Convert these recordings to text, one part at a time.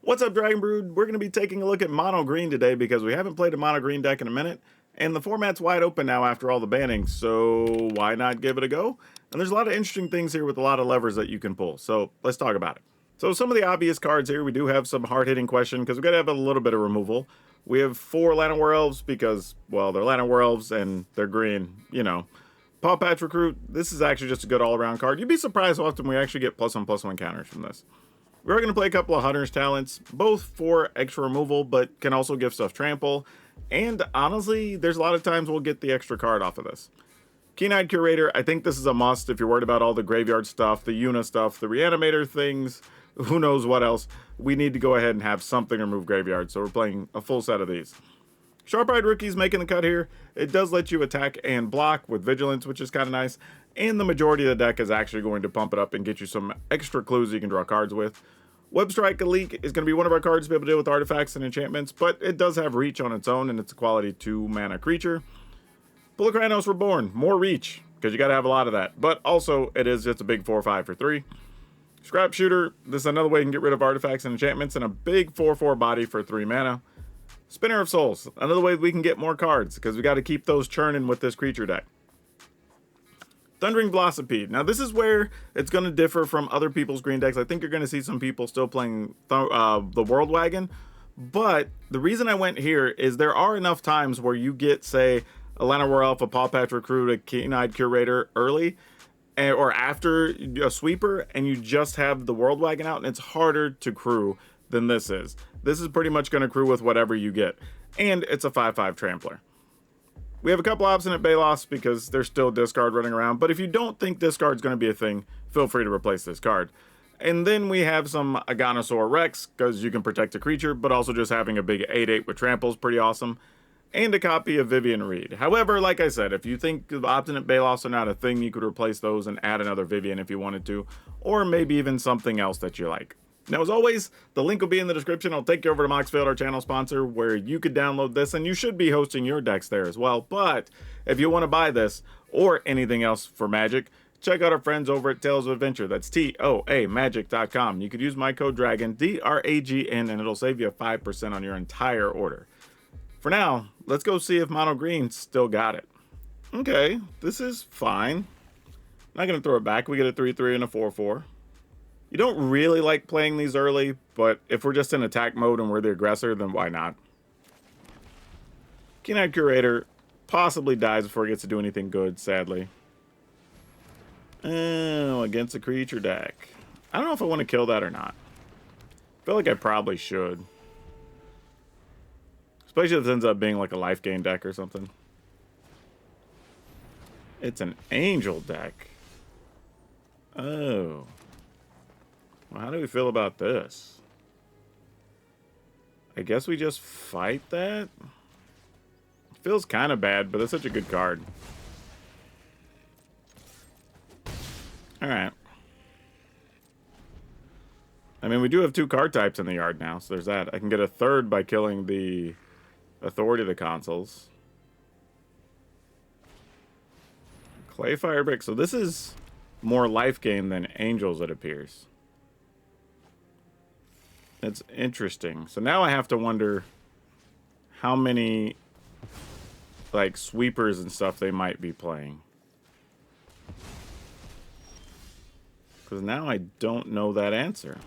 What's up, Dragon Brood? We're going to be taking a look at mono green today because we haven't played a mono green deck in a minute, and the format's wide open now after all the bannings, so why not give it a go? And there's a lot of interesting things here with a lot of levers that you can pull, so let's talk about it. So some of the obvious cards here, we do have some hard-hitting question because we've got to have a little bit of removal. We have 4 Llanowar Elves because, well, they're Llanowar Elves and they're green, you know. Paw Patch Recruit, this is actually just a good all-around card. You'd be surprised how often we actually get +1/+1 counters from this. We're going to play a couple of Hunter's Talents, both for extra removal, but can also give stuff trample. And honestly, there's a lot of times we'll get the extra card off of this. Keen-Eyed Curator, I think this is a must if you're worried about all the graveyard stuff, the Yuna stuff, the Reanimator things, who knows what else. We need to go ahead and have something remove graveyard, so we're playing a full set of these. Sharp-Eyed Rookie's making the cut here. It does let you attack and block with Vigilance, which is kind of nice. And the majority of the deck is actually going to pump it up and get you some extra clues you can draw cards with. Web Strike Leak is going to be one of our cards to be able to deal with artifacts and enchantments, but it does have reach on its own, and it's a quality 2 mana creature. Pulachranos Reborn, more reach, because you got to have a lot of that. But also, it is just a big 4/5 for 3. Scrap Shooter, this is another way you can get rid of artifacts and enchantments, and a big 4/4 body for 3 mana. Spinner of Souls, another way we can get more cards, because we got to keep those churning with this creature deck. Thundering Velocipede. Now, this is where it's going to differ from other people's green decks. I think you're going to see some people still playing the World Wagon. But the reason I went here is there are enough times where you get, say, a Llanowar Elf, a Paw Patch Recruit, a Keen-Eyed Curator early, or after a sweeper, and you just have the World Wagon out, and it's harder to crew than this is. This is pretty much going to crew with whatever you get. And it's a 5/5 Trampler. We have a couple Obstinate Balos because there's still discard running around, but if you don't think discard's going to be a thing, feel free to replace this card. And then we have some Aganosaur Rex, because you can protect a creature, but also just having a big 8/8 with trample is pretty awesome. And a copy of Vivian Reed. However, like I said, if you think Obstinate Balos are not a thing, you could replace those and add another Vivian if you wanted to, or maybe even something else that you like. Now, as always, the link will be in the description. I'll take you over to Moxfield, our channel sponsor, where you could download this, and you should be hosting your decks there as well. But if you want to buy this or anything else for Magic, check out our friends over at Tales of Adventure. That's TOAMagic.com. You could use my code DRAGON, DRAGN, and it'll save you 5% on your entire order. For now, let's go see if Mono Green still got it. Okay, this is fine. Not going to throw it back. We get a 3/3 and a 4/4. You don't really like playing these early, but if we're just in attack mode and we're the aggressor, then why not? Keen-Eyed Curator possibly dies before it gets to do anything good, sadly. Oh, against a creature deck. I don't know if I want to kill that or not. I feel like I probably should. Especially if it ends up being like a life gain deck or something. It's an angel deck. Oh. Well, how do we feel about this? I guess we just fight that? It feels kind of bad, but it's such a good card. Alright. I mean, we do have 2 card types in the yard now, so there's that. I can get a 3rd by killing the Authority of the Consuls. Clay Firebrick. So this is more life gain than Angels, it appears. It's interesting. So now I have to wonder how many like sweepers and stuff they might be playing. Because now I don't know that answer.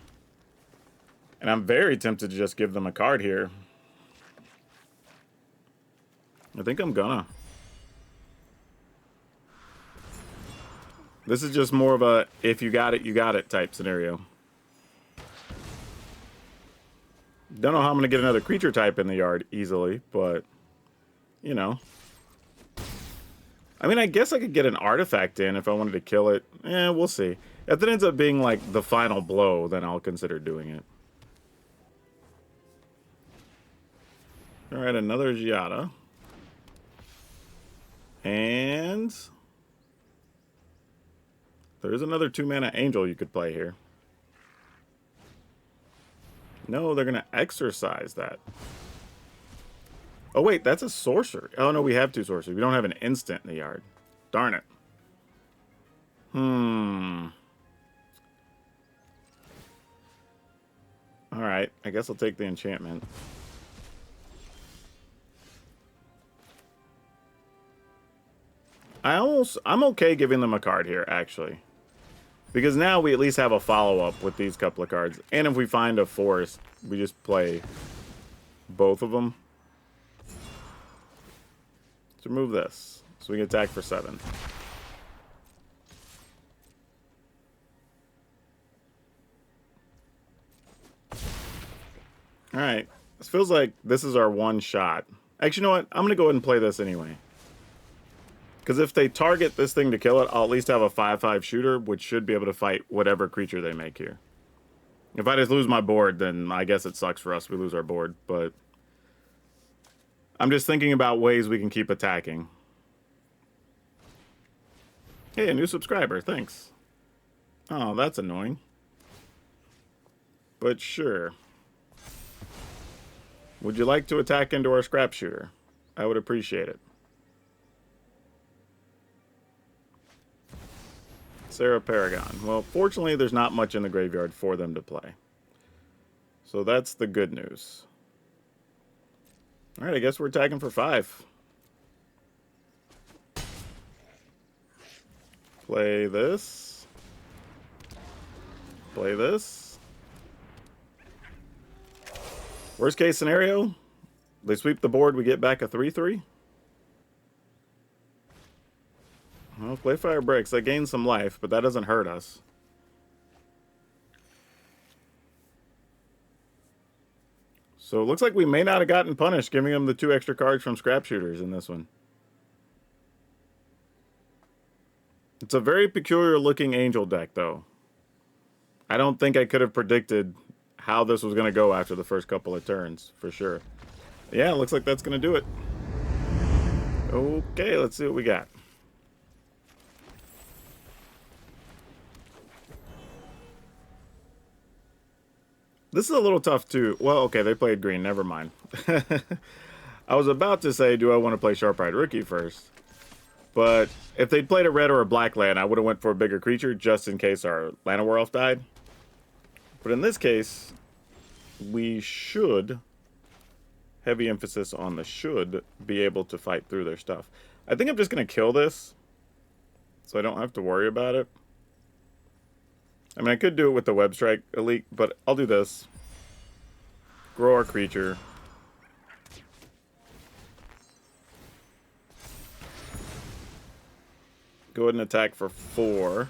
And I'm very tempted to just give them a card here. I think I'm gonna. This is just more of a if you got it type scenario. Don't know how I'm going to get another creature type in the yard easily, but, you know. I mean, I guess I could get an artifact in if I wanted to kill it. We'll see. If it ends up being, like, the final blow, then I'll consider doing it. Alright, another Giada. And there's another 2-mana Angel you could play here. No, they're going to exercise that. Oh, wait, that's a sorcerer. Oh, no, we have 2 sorcerers. We don't have an instant in the yard. Darn it. Alright, I guess I'll take the enchantment. I'm okay giving them a card here, actually. Because now we at least have a follow-up with these couple of cards. And if we find a forest, we just play both of them. Let's remove this. So we can attack for 7. Alright. This feels like this is our one shot. Actually, you know what? I'm going to go ahead and play this anyway. Because if they target this thing to kill it, I'll at least have a 5/5 shooter, which should be able to fight whatever creature they make here. If I just lose my board, then I guess it sucks for us. We lose our board, but I'm just thinking about ways we can keep attacking. Hey, a new subscriber. Thanks. Oh, that's annoying. But sure. Would you like to attack into our scrap shooter? I would appreciate it. Sarah Paragon. Well, fortunately, there's not much in the graveyard for them to play. So that's the good news. Alright, I guess we're attacking for 5. Play this. Play this. Worst case scenario, they sweep the board, we get back a 3/3. Well, play Fire Breaks. That gains some life, but that doesn't hurt us. So it looks like we may not have gotten punished giving them the 2 extra cards from Scrap Shooters in this one. It's a very peculiar looking Angel deck, though. I don't think I could have predicted how this was going to go after the first couple of turns, for sure. Yeah, it looks like that's going to do it. Okay, let's see what we got. This is a little tough, too. Well, okay, they played green. Never mind. I was about to say, do I want to play Sharp-Eyed Rookie first? But if they'd played a red or a black land, I would have went for a bigger creature just in case our Llanowar Elf died. But in this case, we should, heavy emphasis on the should, be able to fight through their stuff. I think I'm just going to kill this, so I don't have to worry about it. I mean, I could do it with the Web Strike Elite, but I'll do this. Grow our creature. Go ahead and attack for 4.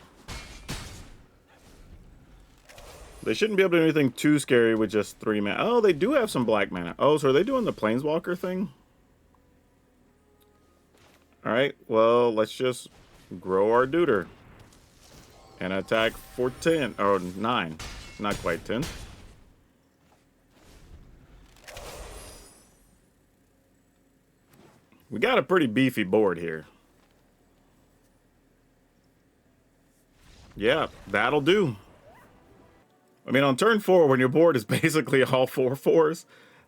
They shouldn't be able to do anything too scary with just 3 mana. Oh, they do have some black mana. Oh, so are they doing the Planeswalker thing? Alright, well, let's just grow our Duder. And attack for 10, or 9. Not quite 10. We got a pretty beefy board here. Yeah, that'll do. I mean, on turn 4, when your board is basically all 4/4s,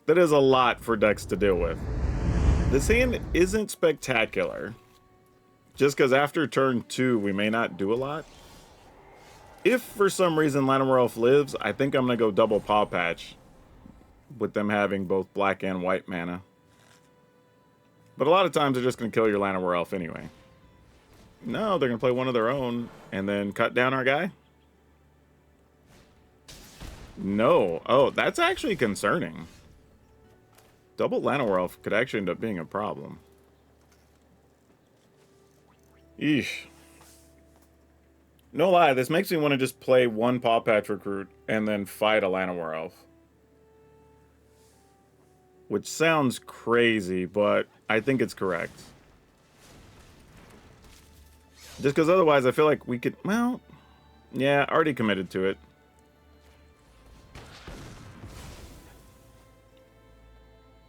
that is a lot for decks to deal with. This hand isn't spectacular. Just because after turn 2, we may not do a lot. If for some reason Llanowar Elf lives, I think I'm going to go double Paw Patch with them having both black and white mana. But a lot of times they're just going to kill your Llanowar Elf anyway. No, they're going to play one of their own and then cut down our guy? No. Oh, that's actually concerning. Double Llanowar Elf could actually end up being a problem. Eesh. No lie, this makes me want to just play one Paw Patch Recruit and then fight a Llanowar Elf. Which sounds crazy, but I think it's correct. Just because otherwise I feel like we could... Well, yeah, already committed to it.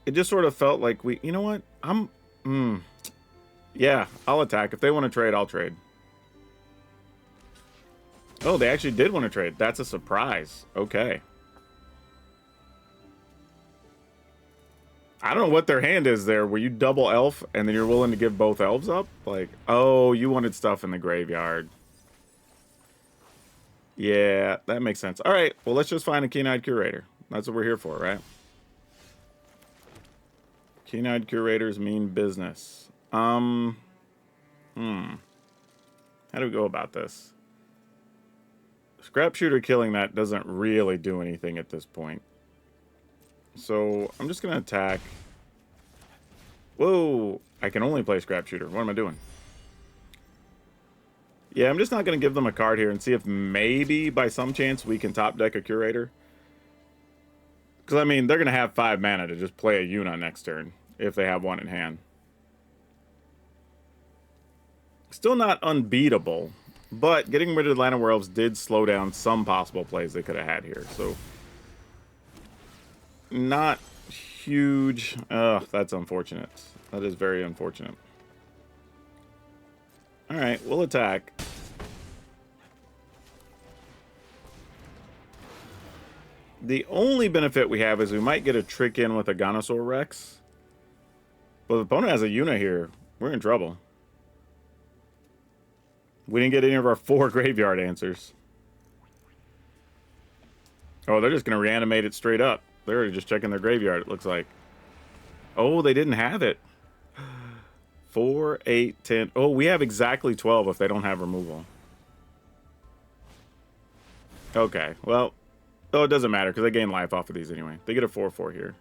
It just sort of felt like we... You know what? Yeah, I'll attack. If they want to trade, I'll trade. Oh, they actually did want to trade. That's a surprise. Okay. I don't know what their hand is there. Were you double elf and then you're willing to give both elves up? Like, oh, you wanted stuff in the graveyard. Yeah, that makes sense. All right, well, let's just find a Keen-Eyed Curator. That's what we're here for, right? Keen-eyed curators mean business. How do we go about this? Scrap shooter killing that doesn't really do anything at this point. So I'm just going to attack. Whoa, I can only play scrap shooter. What am I doing? Yeah, I'm just not going to give them a card here and see if maybe by some chance we can top deck a curator. Because, I mean, they're going to have 5 mana to just play a Yuna next turn if they have one in hand. Still not unbeatable, but getting rid of Atlanta Werewolves did slow down some possible plays they could have had here. So, not huge. That's unfortunate. That is very unfortunate. Alright, we'll attack. The only benefit we have is we might get a trick in with a Ganosaur Rex. But the opponent has a Yuna here. We're in trouble. We didn't get any of our 4 graveyard answers. Oh, they're just going to reanimate it straight up. They're just checking their graveyard, it looks like. Oh, they didn't have it. 4, 8, 10. Oh, we have exactly 12 if they don't have removal. Okay, well. Oh, it doesn't matter because they gain life off of these anyway. They get a 4/4 here.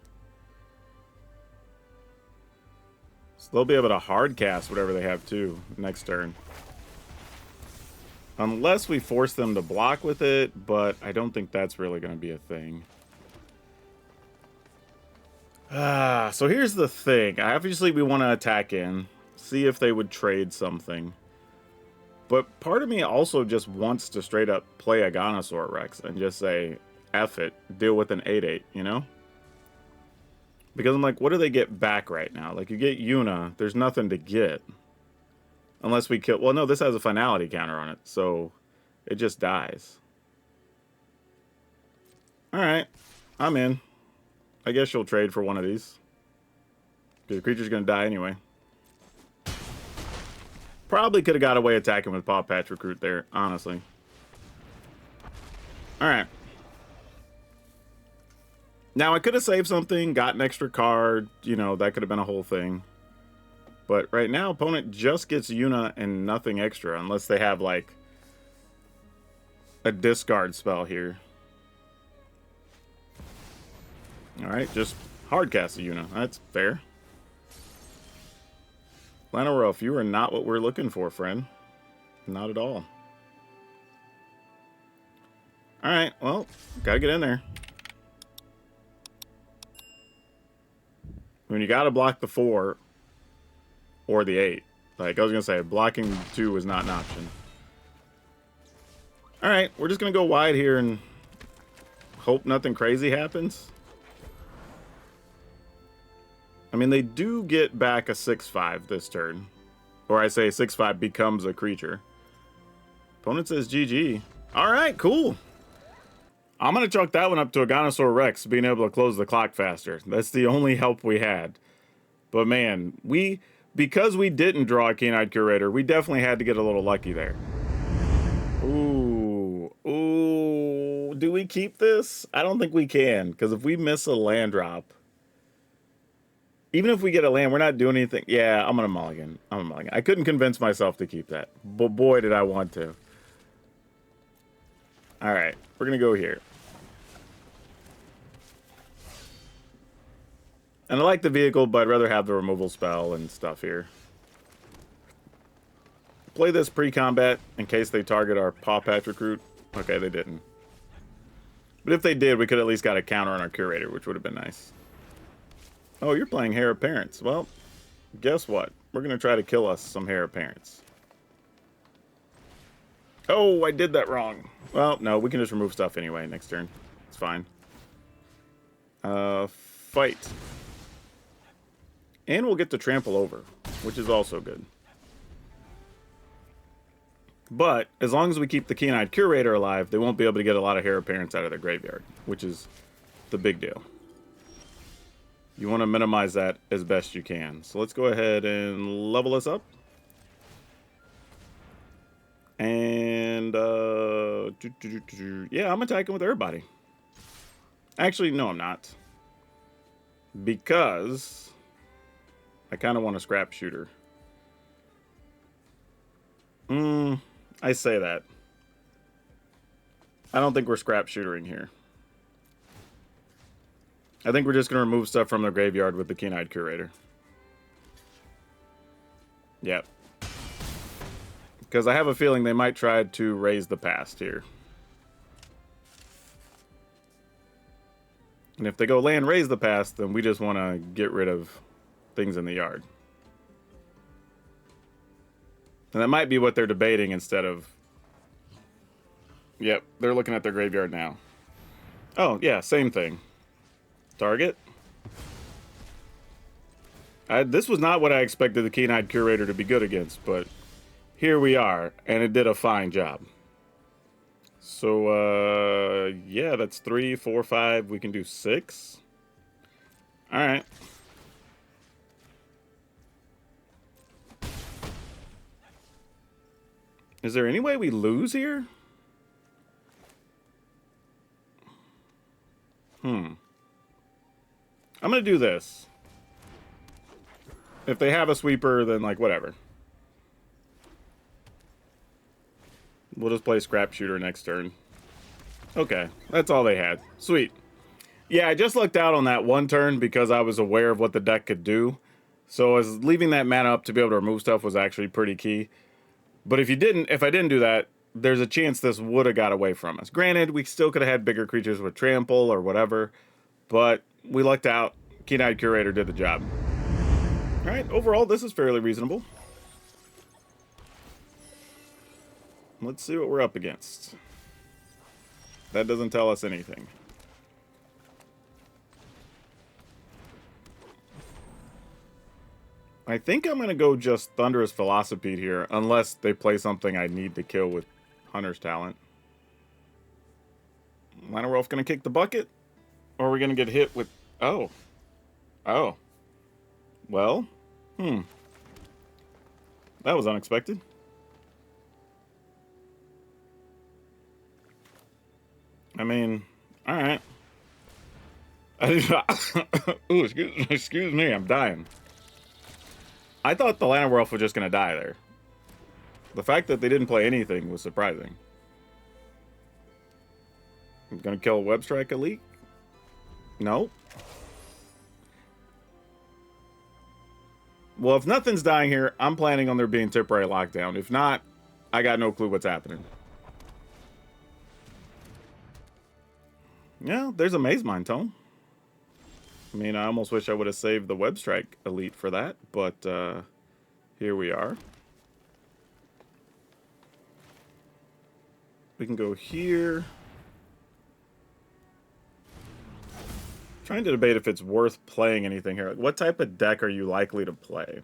So they'll be able to hard cast whatever they have too next turn. Unless we force them to block with it, but I don't think that's really going to be a thing. So here's the thing. Obviously, we want to attack in, see if they would trade something. But part of me also just wants to straight up play a Ganosaur Rex and just say, F it, deal with an 8/8, you know? Because I'm like, what do they get back right now? Like, you get Yuna, there's nothing to get. Unless we kill... Well, no, this has a finality counter on it, so it just dies. Alright, I'm in. I guess you'll trade for one of these. Because the creature's going to die anyway. Probably could have got away attacking with Paw Patch Recruit there, honestly. Alright. Now, I could have saved something, got an extra card. You know, that could have been a whole thing. But right now, opponent just gets Yuna and nothing extra. Unless they have, like, a discard spell here. Alright, just hard cast a Yuna. That's fair. Lana Ruff, you are not what we're looking for, friend. Not at all. Alright, well, gotta get in there. When you gotta block the 4 or the 8. Like, I was gonna say, blocking 2 is not an option. Alright, we're just gonna go wide here and hope nothing crazy happens. I mean, they do get back a 6/5 this turn. Or I say 6/5 becomes a creature. Opponent says GG. Alright, cool. I'm going to chalk that one up to a Ganosaur Rex being able to close the clock faster. That's the only help we had. But man, because we didn't draw a Keen-Eyed Curator, we definitely had to get a little lucky there. Ooh. Ooh. Do we keep this? I don't think we can, because if we miss a land drop, even if we get a land, we're not doing anything. Yeah, I'm going to mulligan. I couldn't convince myself to keep that. But boy, did I want to. All right, we're going to go here. And I like the vehicle, but I'd rather have the removal spell and stuff here. Play this pre-combat in case they target our Paw Patch Recruit. Okay, they didn't. But if they did, we could at least got a counter on our Curator, which would have been nice. Oh, you're playing Hare of Parents. Well, guess what? We're going to try to kill us some Hare of Parents. Oh, I did that wrong. Well, no, we can just remove stuff anyway next turn. It's fine. Fight. And we'll get to trample over, which is also good. But as long as we keep the Keen-Eyed Curator alive, they won't be able to get a lot of Hare of Parents out of their graveyard, which is the big deal. You want to minimize that as best you can. So let's go ahead and level us up. And, yeah, I'm attacking with everybody. Actually, no, I'm not. Because I kind of want a scrap shooter. I say that. I don't think we're scrap shootering here. I think we're just going to remove stuff from the graveyard with the Keen-Eyed Curator. Yep. Because I have a feeling they might try to raise the past here. And if they go land raise the past, then we just want to get rid of things in the yard. And that might be what they're debating instead of... Yep, they're looking at their graveyard now. Oh, yeah, same thing. Target. This was not what I expected the Keen-Eyed Curator to be good against, but here we are, and it did a fine job. So, yeah, that's 3, 4, 5. We can do 6. All right. Is there any way we lose here? I'm going to do this. If they have a sweeper, then, like, whatever. We'll just play Scrap Shooter next turn. Okay, that's all they had. Sweet. Yeah, I just lucked out on that one turn because I was aware of what the deck could do. So as leaving that mana up to be able to remove stuff was actually pretty key. But if I didn't do that, there's a chance this would have got away from us. Granted, we still could have had bigger creatures with trample or whatever, but we lucked out. Keen-Eyed Curator did the job. All right, overall, this is fairly reasonable. Let's see what we're up against. That doesn't tell us anything. I think I'm going to go just Thunderous Velocipede here, unless they play something I need to kill with Hunter's Talent. Liner Wolf going to kick the bucket? Or are we going to get hit with... Oh. Oh. Well. That was unexpected. I mean, alright. Ooh, excuse me, I'm dying. I thought the Liner Wolf was just going to die there. The fact that they didn't play anything was surprising. I'm going to kill Web Strike Elite? No. Well, if nothing's dying here, I'm planning on there being temporary lockdown. If not, I got no clue what's happening. Yeah, there's a Maze Mind Tome. I mean, I almost wish I would have saved the Web Strike Elite for that, but here we are. We can go here. Trying to debate if it's worth playing anything here. Like, what type of deck are you likely to play?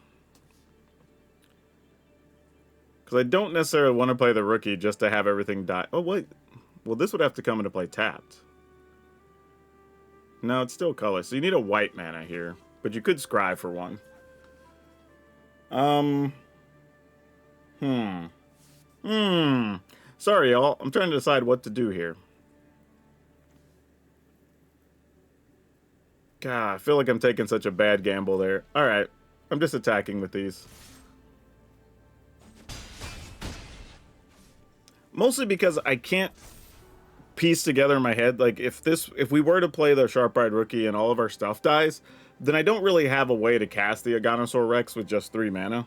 Because I don't necessarily want to play the rookie just to have everything die. Oh, wait. Well, this would have to come into play tapped. No, it's still color. So you need a white mana here. But you could scry for one. Sorry, y'all. I'm trying to decide what to do here. God, I feel like I'm taking such a bad gamble there. Alright. I'm just attacking with these. Mostly because I can't piece together in my head, like, if we were to play the Sharp-Eyed Rookie and all of our stuff dies, then I don't really have a way to cast the Aganosaur Rex with just 3 mana.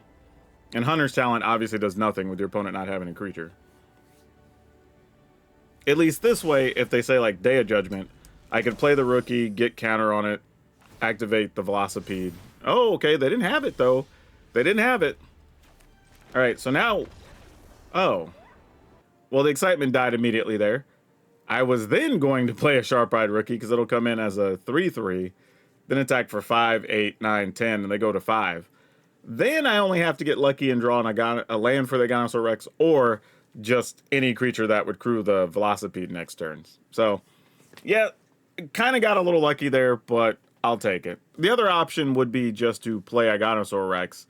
And Hunter's Talent obviously does nothing with your opponent not having a creature. At least this way, if they say, like, Day of Judgment, I could play the rookie, get counter on it, activate the Velocipede. Oh, okay, they didn't have it, though. They didn't have it. Alright, so now... Oh. Well, the excitement died immediately there. I was then going to play a Sharp-Eyed Rookie, because it'll come in as a 3/3, then attack for 5, 8, 9, 10, and they go to 5. Then I only have to get lucky and draw a land for the Aganosaur Rex, or just any creature that would crew the Velocipede next turn. So, yeah, kind of got a little lucky there, but I'll take it. The other option would be just to play Aganosaur Rex,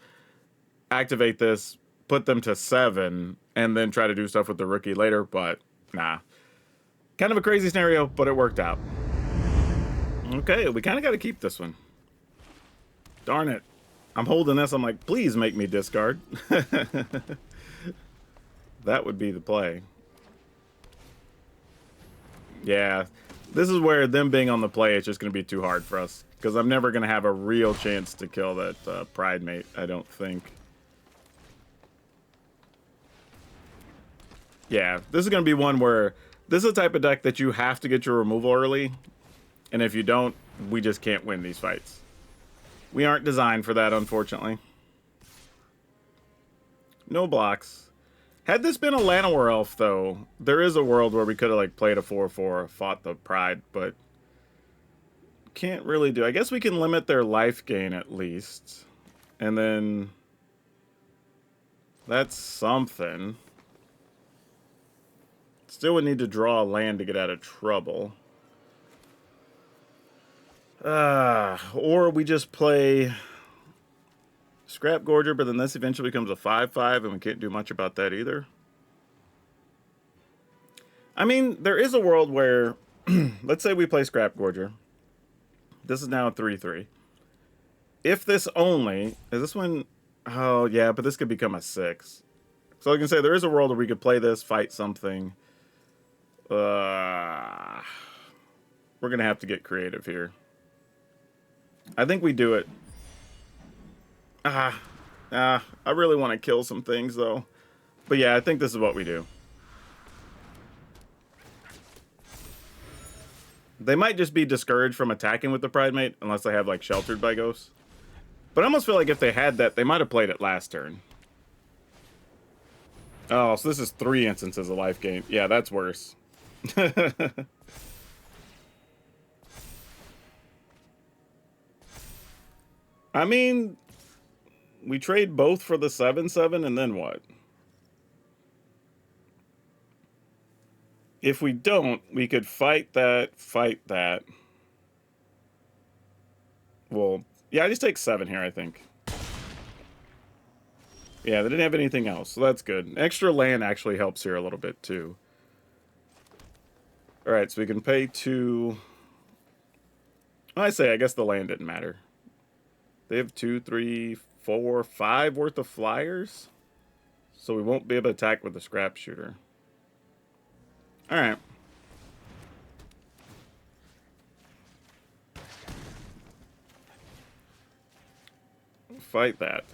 activate this, put them to 7, and then try to do stuff with the rookie later, but nah. Kind of a crazy scenario, but it worked out. Okay, we kind of got to keep this one. Darn it. I'm holding this. I'm like, please make me discard. That would be the play. Yeah, this is where them being on the play is just going to be too hard for us. Because I'm never going to have a real chance to kill that Pride Mate, I don't think. Yeah, this is going to be one where this is the type of deck that you have to get your removal early. And if you don't, we just can't win these fights. We aren't designed for that, unfortunately. No blocks. Had this been a Llanowar Elf, though, there is a world where we could have like played a 4/4, fought the Pride, but can't really do. I guess we can limit their life gain at least. And then that's something. Still would need to draw a land to get out of trouble. Or we just play Scrap Gorger, but then this eventually becomes a 5/5, and we can't do much about that either. I mean, there is a world where, let's say we play Scrap Gorger. This is now a 3/3. If this only, is this one, oh yeah, but this could become a 6. So I can say there is a world where we could play this, fight something. We're going to have to get creative here. I think we do it. I really want to kill some things, though. But yeah, I think this is what we do. They might just be discouraged from attacking with the Pride Mate, unless they have, like, Sheltered by Ghosts. But I almost feel like if they had that, they might have played it last turn. Oh, so this is 3 instances of life gain. Yeah, that's worse. I mean, we trade both for the 7/7, and then what? If we don't, we could fight that. Well, yeah, I just take 7 here, I think. Yeah, they didn't have anything else, so that's good. Extra land actually helps here a little bit, too. Alright, so we can pay 2... I guess the land didn't matter. They have 2, 3, 4, 5 worth of flyers. So we won't be able to attack with the Scrap Shooter. Alright. Fight that.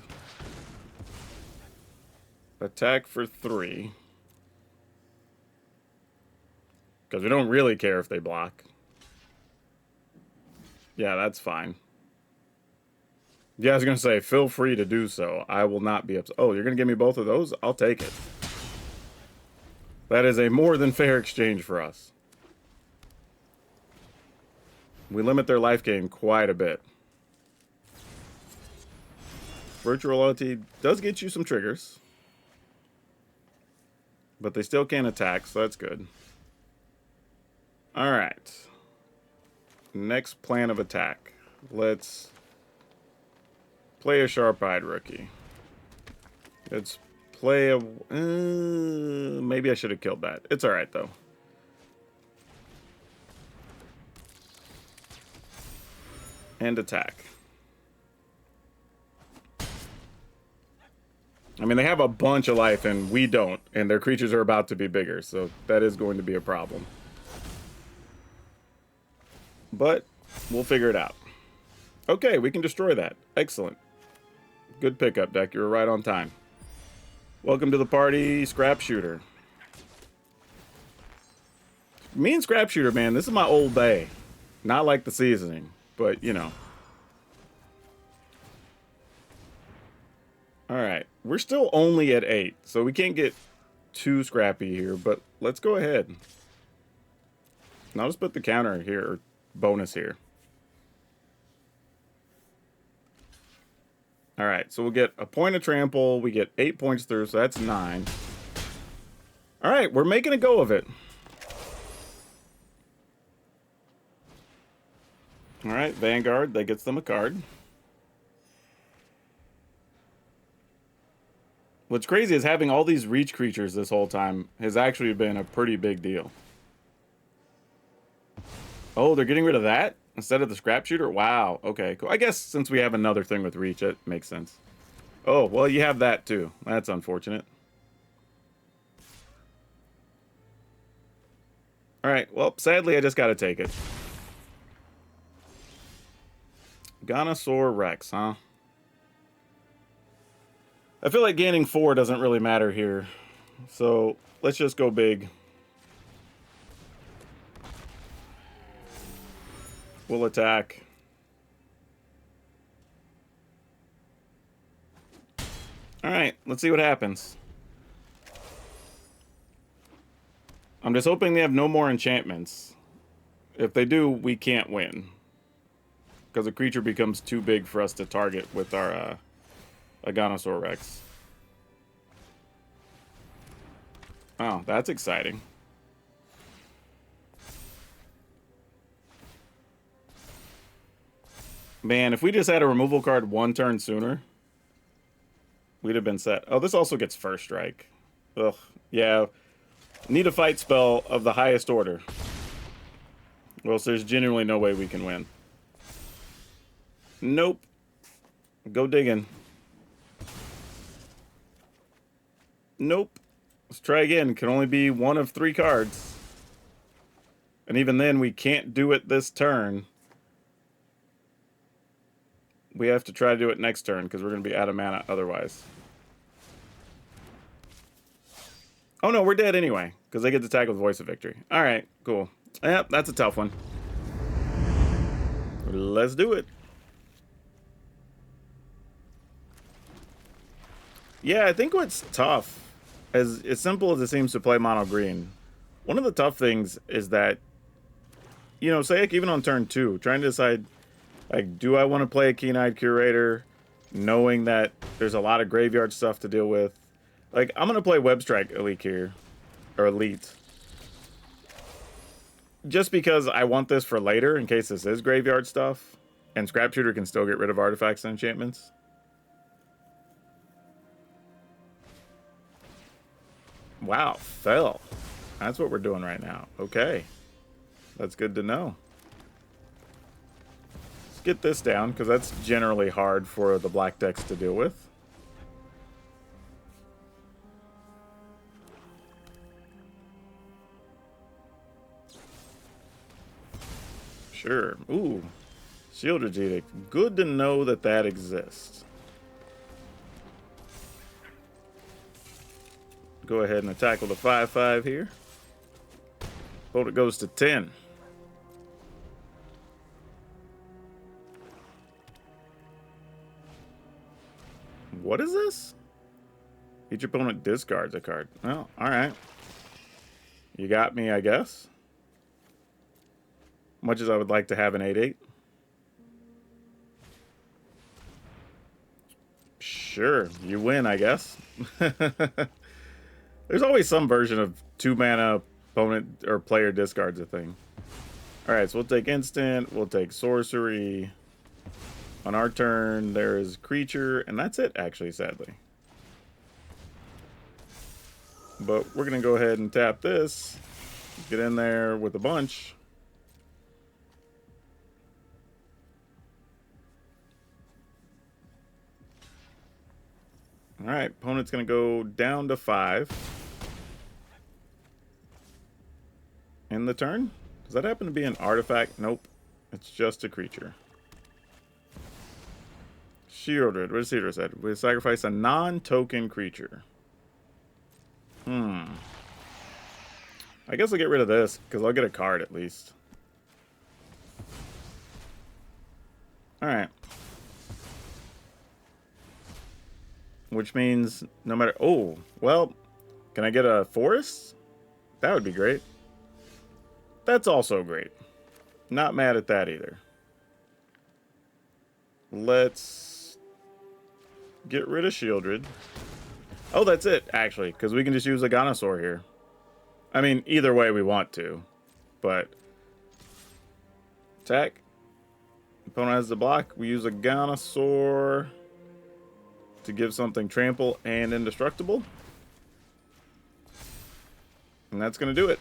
Attack for 3. Because we don't really care if they block. Yeah, that's fine. Yeah, I was going to say, feel free to do so. I will not be upset. Oh, you're going to give me both of those? I'll take it. That is a more than fair exchange for us. We limit their life gain quite a bit. Virtual Reality does get you some triggers. But they still can't attack, so that's good. Alright. Next plan of attack. Let's play a Sharp-Eyed Rookie. Let's play a... maybe I should have killed that. It's alright, though. And attack. I mean, they have a bunch of life, and we don't. And their creatures are about to be bigger, so that is going to be a problem. But we'll figure it out. Okay, we can destroy that. Excellent. Good pickup, deck. You were right on time. Welcome to the party, Scrap Shooter. Me and Scrap Shooter, man, this is my old bay. Not like the seasoning, but, you know. Alright, we're still only at 8, so we can't get too scrappy here, but let's go ahead. And I'll just put the counter here, or bonus here. Alright, so we'll get a point of trample, we get 8 points through, so that's 9. Alright, we're making a go of it. Alright, Vanguard, that gets them a card. What's crazy is having all these reach creatures this whole time has actually been a pretty big deal. Oh, they're getting rid of that? Instead of the scrap shooter? Wow. Okay, cool. I guess since we have another thing with reach, it makes sense. Oh, well, you have that too. That's unfortunate. Alright, well, sadly, I just gotta take it. Ganosaur Rex, huh? I feel like gaining 4 doesn't really matter here. So, let's just go big. We'll attack. Alright, let's see what happens. I'm just hoping they have no more enchantments. If they do, we can't win. Because a creature becomes too big for us to target with our Ganosaur Rex. Oh, that's exciting. Man, if we just had a removal card 1 turn sooner, we'd have been set. Oh, this also gets first strike. Ugh, yeah. Need a fight spell of the highest order. Well, so there's genuinely no way we can win. Nope. Go digging. Nope. Let's try again. Can only be 1 of 3 cards. And even then, we can't do it this turn. We have to try to do it next turn, because we're going to be out of mana otherwise. Oh no, we're dead anyway, because they get to attack with Voice of Victory. Alright, cool. Yep, that's a tough one. Let's do it. Yeah, I think what's tough, as simple as it seems to play mono green, one of the tough things is that, you know, say like even on turn 2, trying to decide, like, do I want to play a Keen-Eyed Curator, knowing that there's a lot of graveyard stuff to deal with. Like, I'm going to play Web Strike Elite here, or Elite. Just because I want this for later, in case this is graveyard stuff, and Scrap Shooter can still get rid of artifacts and enchantments. Wow, fell. That's what we're doing right now. Okay. That's good to know. Let's get this down, because that's generally hard for the black decks to deal with. Sure. Ooh. Shieldred's Edict. Good to know that that exists. Go ahead and attack with a 5/5 here. Hold it goes to 10. What is this? Each opponent discards a card. Well, alright. You got me, I guess. Much as I would like to have an 8/8. Sure, you win, I guess. There's always some version of 2 mana opponent or player discards a thing. Alright, so we'll take instant, we'll take sorcery. On our turn, there is creature, and that's it, actually, sadly. But we're going to go ahead and tap this. Get in there with a bunch. Alright, opponent's going to go down to 5. In the turn? Does that happen to be an artifact? Nope. It's just a creature. Shieldred. What does Shieldred say? We sacrifice a non-token creature. I guess I'll get rid of this, because I'll get a card at least. Alright. Which means no matter... Oh, well, can I get a forest? That would be great. That's also great. Not mad at that either. Let's get rid of Shieldred. Oh, that's it, actually, because we can just use a Ganosaur here. I mean, either way we want to, but... Attack. Opponent has the block. We use a Ganosaur to give something trample and indestructible. And that's going to do it.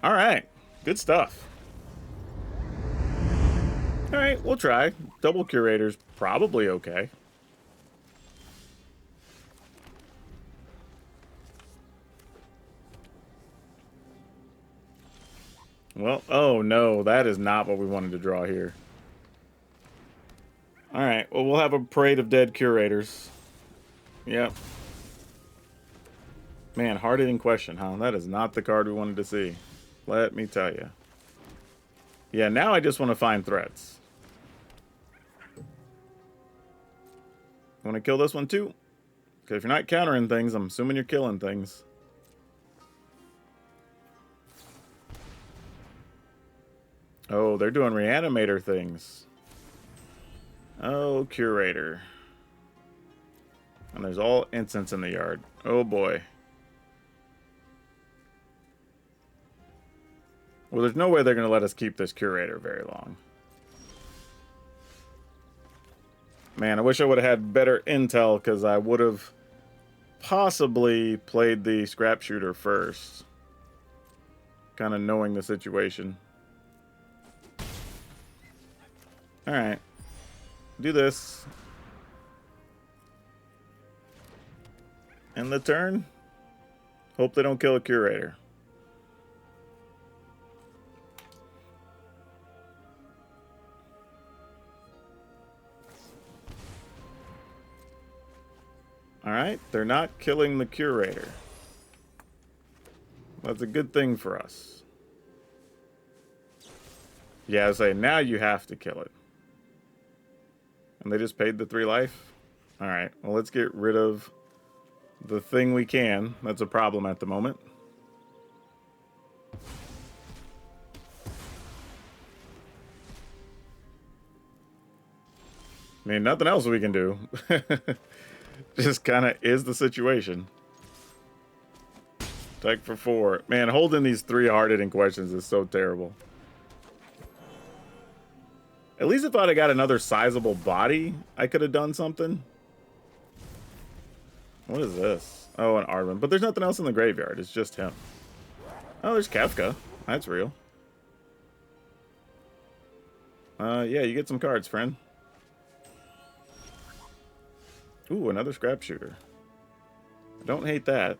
Alright. Good stuff. Alright, we'll try. Double Curator's probably okay. Well, oh no, that is not what we wanted to draw here. Alright, well, we'll have a parade of dead Curators. Yep. Man, hard-hitting question, huh? That is not the card we wanted to see. Let me tell you. Yeah, now I just want to find threats. Want to kill this one too? Because if you're not countering things, I'm assuming you're killing things. Oh, they're doing Reanimator things. Oh, Curator. And there's all incense in the yard. Oh boy. Well, there's no way they're going to let us keep this Curator very long. Man, I wish I would have had better intel, because I would have possibly played the Scrap Shooter first. Kind of knowing the situation. Alright. Do this. End the turn. Hope they don't kill a Curator. Alright, they're not killing the Curator. That's a good thing for us. Yeah, I say now you have to kill it. And they just paid the 3 life? Alright, well, let's get rid of the thing we can. That's a problem at the moment. I mean, nothing else we can do. Just kind of is the situation. Attack for 4. Man, holding these 3 hard-hitting questions is so terrible. At least if I'd have got another sizable body, I could have done something. What is this? Oh, an Arwen. But there's nothing else in the graveyard. It's just him. Oh, there's Kefka. That's real. Yeah, you get some cards, friend. Ooh, another Scrap Shooter. I don't hate that.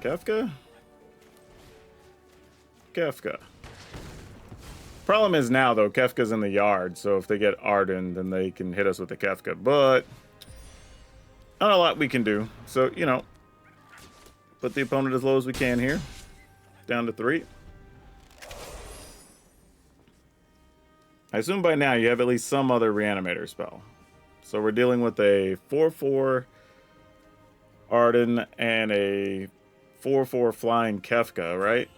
Kefka? Kefka. Problem is now, though, Kefka's in the yard, so if they get Arden, then they can hit us with the Kefka. But not a lot we can do. So, you know, put the opponent as low as we can here. Down to 3. I assume by now you have at least some other Reanimator spell. So we're dealing with a 4/4 Arden and a 4/4 flying Kefka, right?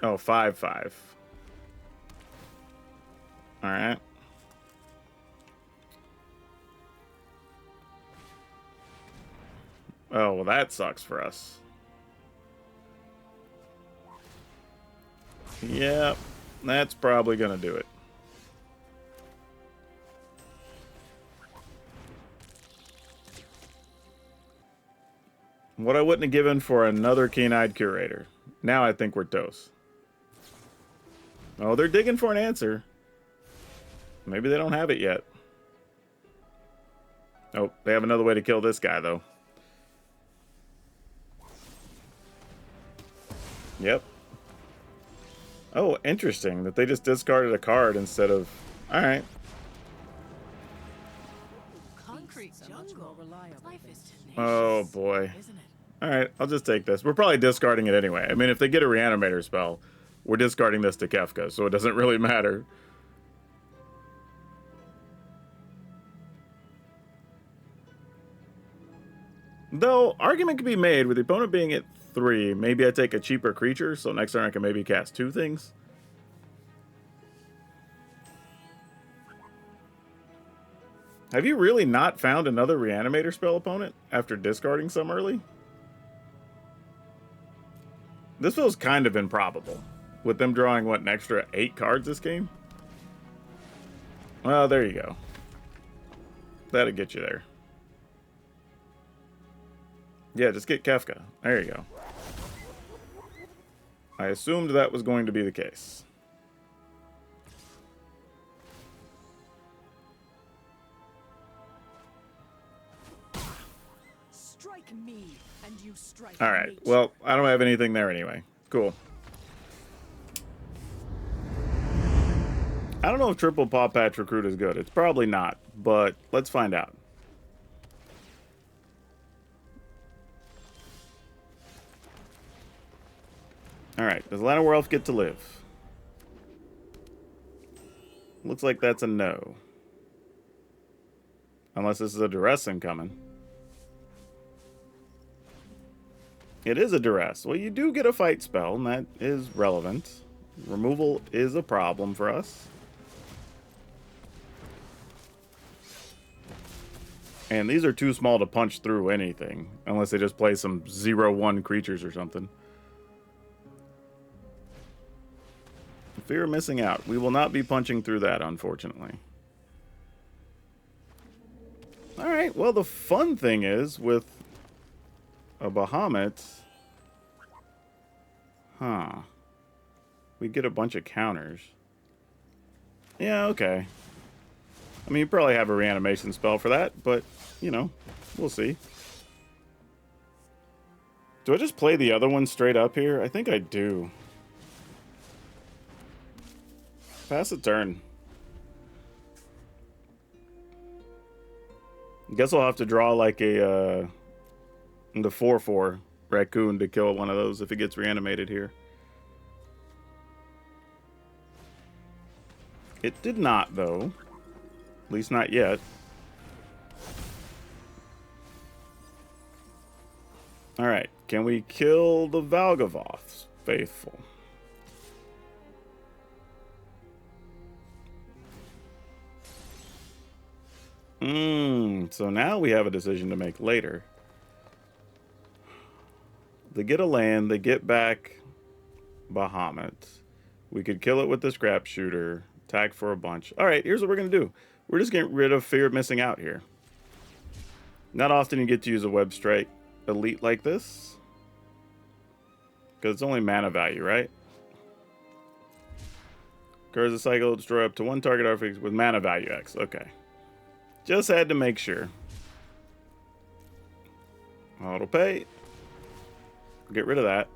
Oh, 5/5. Alright. Oh, well, that sucks for us. Yep, that's probably gonna do it. What I wouldn't have given for another Keen-Eyed Curator. Now I think we're toast. Oh, they're digging for an answer. Maybe they don't have it yet. Oh, they have another way to kill this guy, though. Yep. Oh, interesting that they just discarded a card instead of... Alright. Oh, boy. Alright, I'll just take this. We're probably discarding it anyway. I mean, if they get a Reanimator spell, we're discarding this to Kefka, so it doesn't really matter. Though, argument can be made with the opponent being at 3. Maybe I take a cheaper creature, so next turn I can maybe cast 2 things. Have you really not found another Reanimator spell opponent after discarding some early? This feels kind of improbable, with them drawing, what, an extra 8 cards this game? Well, there you go. That'll get you there. Yeah, just get Kefka. There you go. I assumed that was going to be the case. Strike me, and you strike All right. nature. Well, I don't have anything there anyway. Cool. I don't know if triple Paw Patch Recruit is good. It's probably not, but let's find out. All right. Does Lana Werewolf get to live? Looks like that's a no. Unless this is a duress incoming. It is a duress. Well, you do get a fight spell, and that is relevant. Removal is a problem for us. And these are too small to punch through anything, unless they just play some 0/1 creatures or something. Fear of missing out. We will not be punching through that, unfortunately. Alright, well, the fun thing is, with a Bahamut... Huh. We get a bunch of counters. Yeah, okay. I mean, you probably have a reanimation spell for that, but, you know, we'll see. Do I just play the other one straight up here? I think I do. Pass a turn. Guess I'll have to draw like a the 4/4 raccoon to kill one of those if it gets reanimated here. It did not, though. At least not yet. Alright, can we kill the Valgavoth's faithful? So now we have a decision to make later. They get a land, they get back Bahamut. We could kill it with the scrap shooter, attack for a bunch. Alright, here's what we're going to do. We're just getting rid of fear of missing out here. Not often you get to use a web strike elite like this. Because it's only mana value, right? Occurs a cycle, destroy up to one target artifact with mana value X. Okay. Just had to make sure. Auto pay. Get rid of that.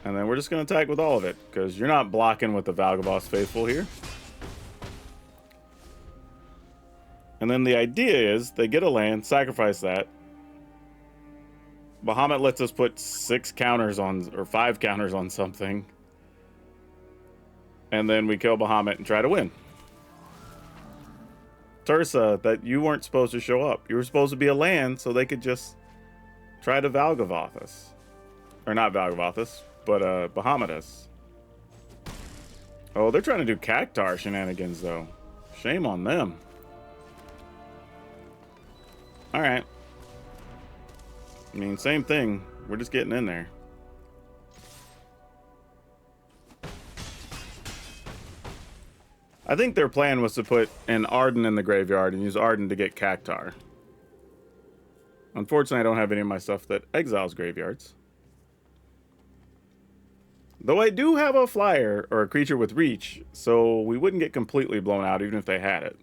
And then we're just going to attack with all of it, because you're not blocking with the Valgavoth's Faithful here. And then the idea is they get a land, sacrifice that. Bahamut lets us put 6 counters on, or 5 counters on something. And then we kill Bahamut and try to win. Tursa, that you weren't supposed to show up. You were supposed to be a land, so they could just try to Valgavoth us. Or not Valgavoth us, but Bahamut us. Oh, they're trying to do Cactar shenanigans, though. Shame on them. Alright. I mean, same thing. We're just getting in there. I think their plan was to put an Arden in the graveyard and use Arden to get Cactar. Unfortunately, I don't have any of my stuff that exiles graveyards. Though I do have a flyer, or a creature with reach, so we wouldn't get completely blown out even if they had it.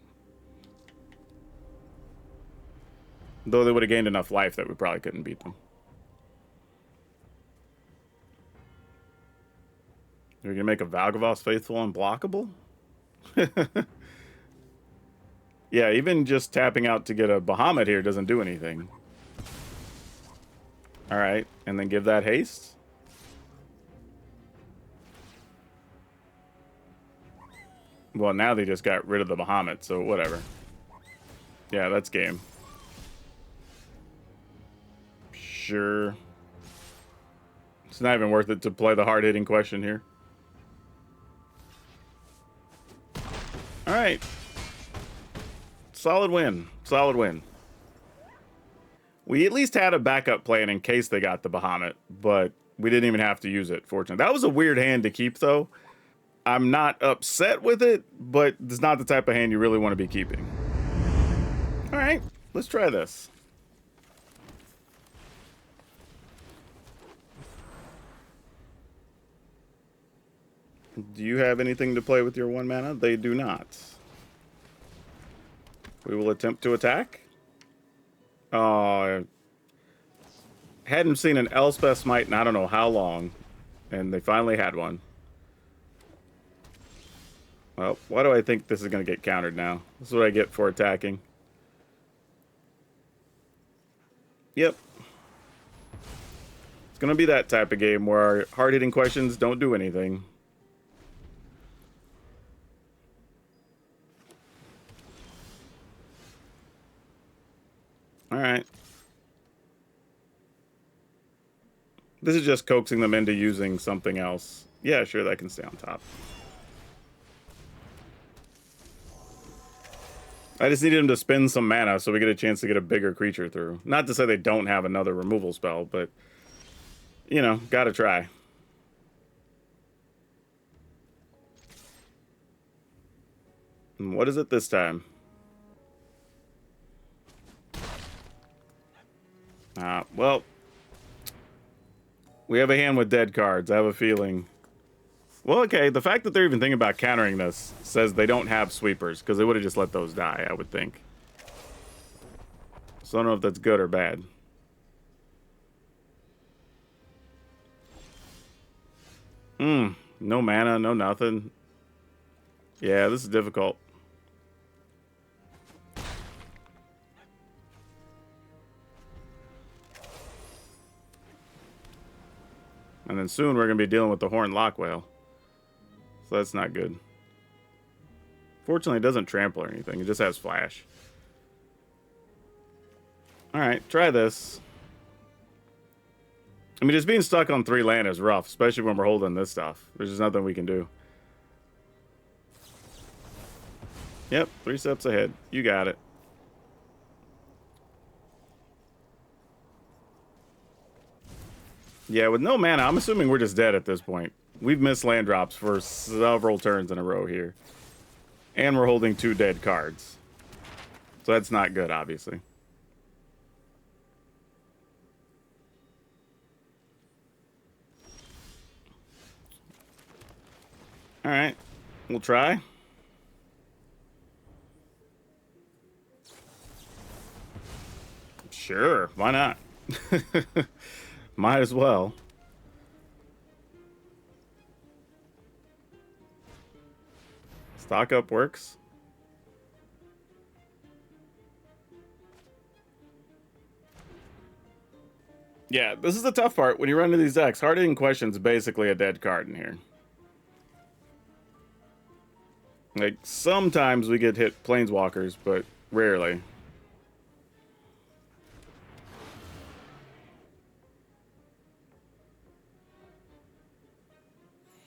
Though they would have gained enough life that we probably couldn't beat them. Are we going to make a Valgavoth's Faithful unblockable? Yeah, even just tapping out to get a Bahamut here doesn't do anything. Alright, and then give that haste. Well, now they just got rid of the Bahamut, so whatever. Yeah, that's game. Sure. It's not even worth it to play the hard-hitting question here. Alright. Solid win. Solid win. We at least had a backup plan in case they got the Bahamut, but we didn't even have to use it, fortunately. That was a weird hand to keep, though. I'm not upset with it, but it's not the type of hand you really want to be keeping. Alright, let's try this. Do you have anything to play with your 1 mana? They do not. We will attempt to attack. Oh, hadn't seen an Elspeth Smite in I don't know how long, and they finally had one. Well, why do I think this is going to get countered now? This is what I get for attacking. Yep. It's going to be that type of game where hard-hitting questions don't do anything. Alright. This is just coaxing them into using something else. Yeah, sure, that can stay on top. I just needed him to spend some mana so we get a chance to get a bigger creature through. Not to say they don't have another removal spell, but, you know, gotta try. And what is it this time? Well, we have a hand with dead cards. I have a feeling. Well, okay, the fact that they're even thinking about countering this says they don't have sweepers, because they would have just let those die, I would think. So I don't know if that's good or bad. No mana, no nothing. Yeah, this is difficult. And then soon we're going to be dealing with the Horned Lockwhale. So that's not good. Fortunately, it doesn't trample or anything. It just has flash. Alright, try this. I mean, just being stuck on 3 land is rough, especially when we're holding this stuff. There's just nothing we can do. Yep, 3 steps ahead. You got it. Yeah, with no mana, I'm assuming we're just dead at this point. We've missed land drops for several turns in a row here. And we're holding 2 dead cards. So that's not good, obviously. Alright, we'll try. Sure, why not? Might as well. Stock up works. Yeah, this is the tough part. When you run into these decks, hard-hitting questions basically a dead card in here. Like, sometimes we get hit planeswalkers, but rarely.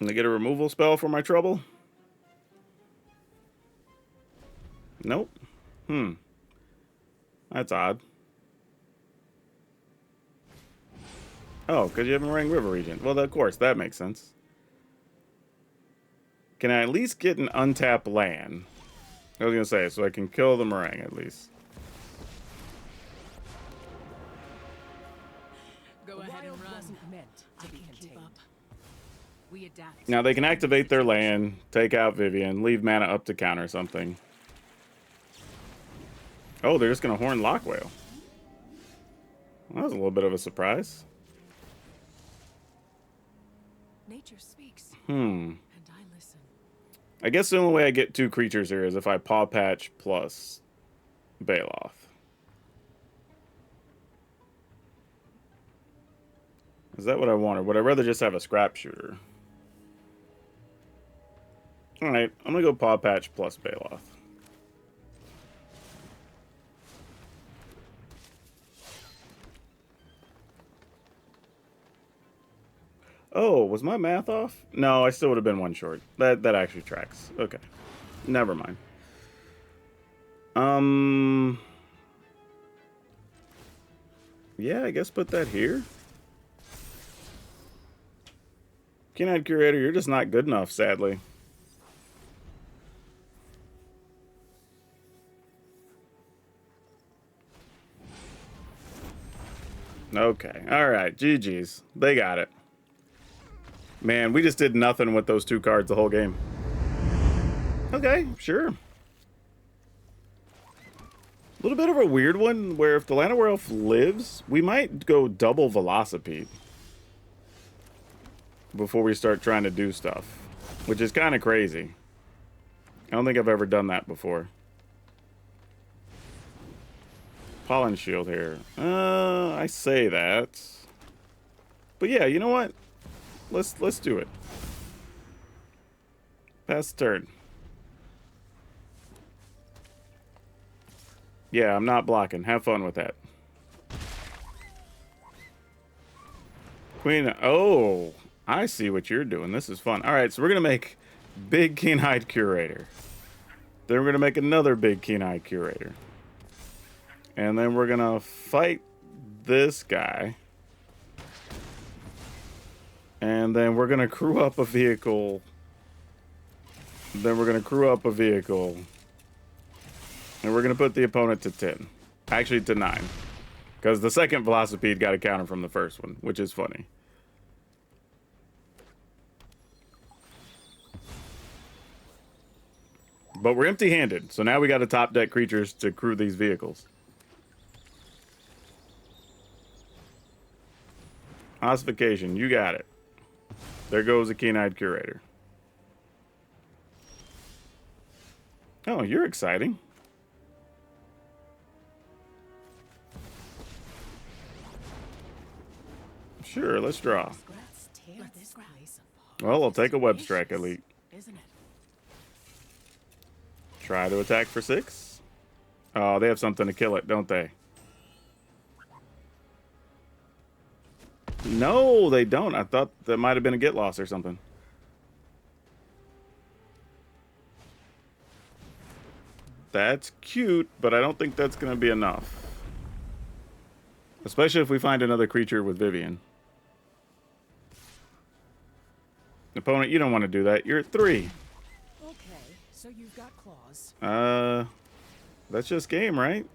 And I get a removal spell for my trouble? Nope. That's odd. Oh, because you have a Meringue River Regent. Well, of course, that makes sense. Can I at least get an untapped land? I was going to say, so I can kill the Meringue at least. Go ahead and run. Wasn't meant to be contained. We adapt. Now, they can activate their land, take out Vivian, leave mana up to counter something. Oh, they're just going to Horn Lockwhale. Well, that was a little bit of a surprise. Nature speaks. And I listen. I guess the only way I get 2 creatures here is if I Paw Patch plus Baloth. Is that what I want, or would I rather just have a Scrap Shooter? Alright, I'm going to go Paw Patch plus Baloth. Oh, was my math off? No, I still would have been 1 short. That actually tracks. Okay. Never mind. Yeah, I guess put that here. Keen-Eyed Curator, you're just not good enough, sadly. Okay. Alright, GG's. They got it. Man, we just did nothing with those 2 cards the whole game. Okay, sure. A little bit of a weird one where if the Llanowar Elf lives, we might go double Velocipede before we start trying to do stuff, which is kind of crazy. I don't think I've ever done that before. Pollen Shield here. I say that. But yeah, you know what? Let's do it. Pass the turn. Yeah, I'm not blocking. Have fun with that. Queen. Oh, I see what you're doing. This is fun. All right, so we're going to make big Keen-Eyed Curator. Then we're going to make another big Keen-Eyed Curator. And then we're going to fight this guy. And then we're going to crew up a vehicle. Then we're going to crew up a vehicle. And we're going to put the opponent to 10. Actually, to 9. Because the second Velocipede got a counter from the first one, which is funny. But we're empty-handed, so now we got to top deck creatures to crew these vehicles. Ossification, you got it. There goes a Keen-Eyed Curator. Oh, you're exciting. Sure, let's draw. Well, I'll take a Web Strike Elite. Try to attack for 6. Oh, they have something to kill it, don't they? No, they don't. I thought that might have been a get loss or something. That's cute, but I don't think that's going to be enough. Especially if we find another creature with Vivian. Opponent, you don't want to do that. You're at 3. Okay, so you've got claws. That's just game, right?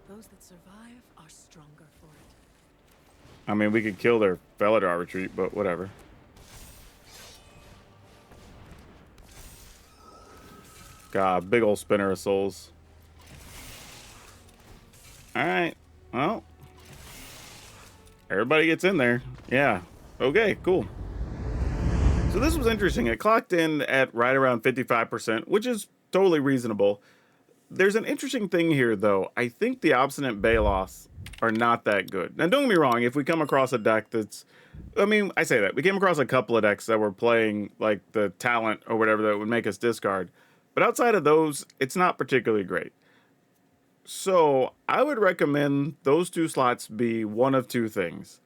Those that survive are stronger for it. I mean, we could kill their Felidar retreat, but whatever. God, big old spinner of souls. Alright, well. Everybody gets in there. Yeah. Okay, cool. So this was interesting. It clocked in at right around 55%, which is totally reasonable. There's an interesting thing here, though. I think the Obstinate Baloths are not that good. Now, don't get me wrong. If we come across a deck that's... I mean, I say that. We came across a couple of decks that were playing, like, the talent or whatever that would make us discard. But outside of those, it's not particularly great. So I would recommend those 2 slots be one of 2 things.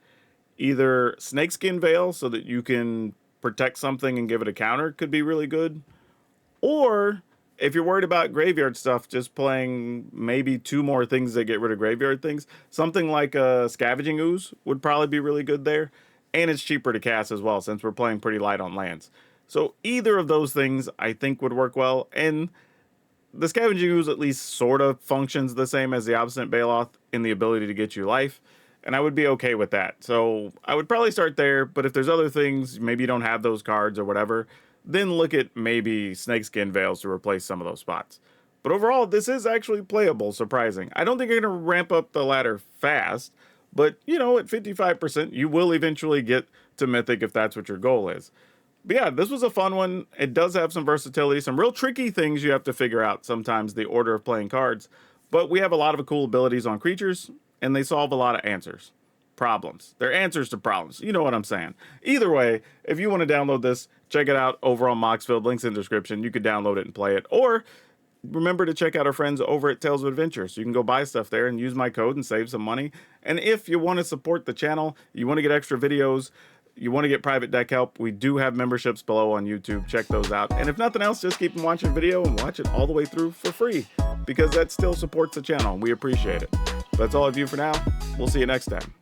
Either Snakeskin Veil, so that you can protect something and give it a counter, could be really good. Or if you're worried about graveyard stuff, just playing maybe 2 more things that get rid of graveyard things. Something like a Scavenging Ooze would probably be really good there. And it's cheaper to cast as well, since we're playing pretty light on lands. So either of those things I think would work well. And the Scavenging Ooze at least sort of functions the same as the Obstinate Baloth in the ability to get you life. And I would be okay with that. So I would probably start there, but if there's other things, maybe you don't have those cards or whatever, then look at maybe Snakeskin Veils to replace some of those spots. But overall, this is actually playable, surprising. I don't think you're going to ramp up the ladder fast, but, you know, at 55%, you will eventually get to Mythic if that's what your goal is. But yeah, this was a fun one. It does have some versatility, some real tricky things you have to figure out sometimes, the order of playing cards. But we have a lot of cool abilities on creatures, and they solve a lot of answers. Problems. They're answers to problems. You know what I'm saying. Either way, if you want to download this, check it out over on Moxfield. Links in the description. You could download it and play it. Or remember to check out our friends over at Tales of Adventure. So you can go buy stuff there and use my code and save some money. And if you want to support the channel, you want to get extra videos, you want to get private deck help, we do have memberships below on YouTube. Check those out. And if nothing else, just keep watching video and watch it all the way through for free, because that still supports the channel. We appreciate it. That's all of you for now. We'll see you next time.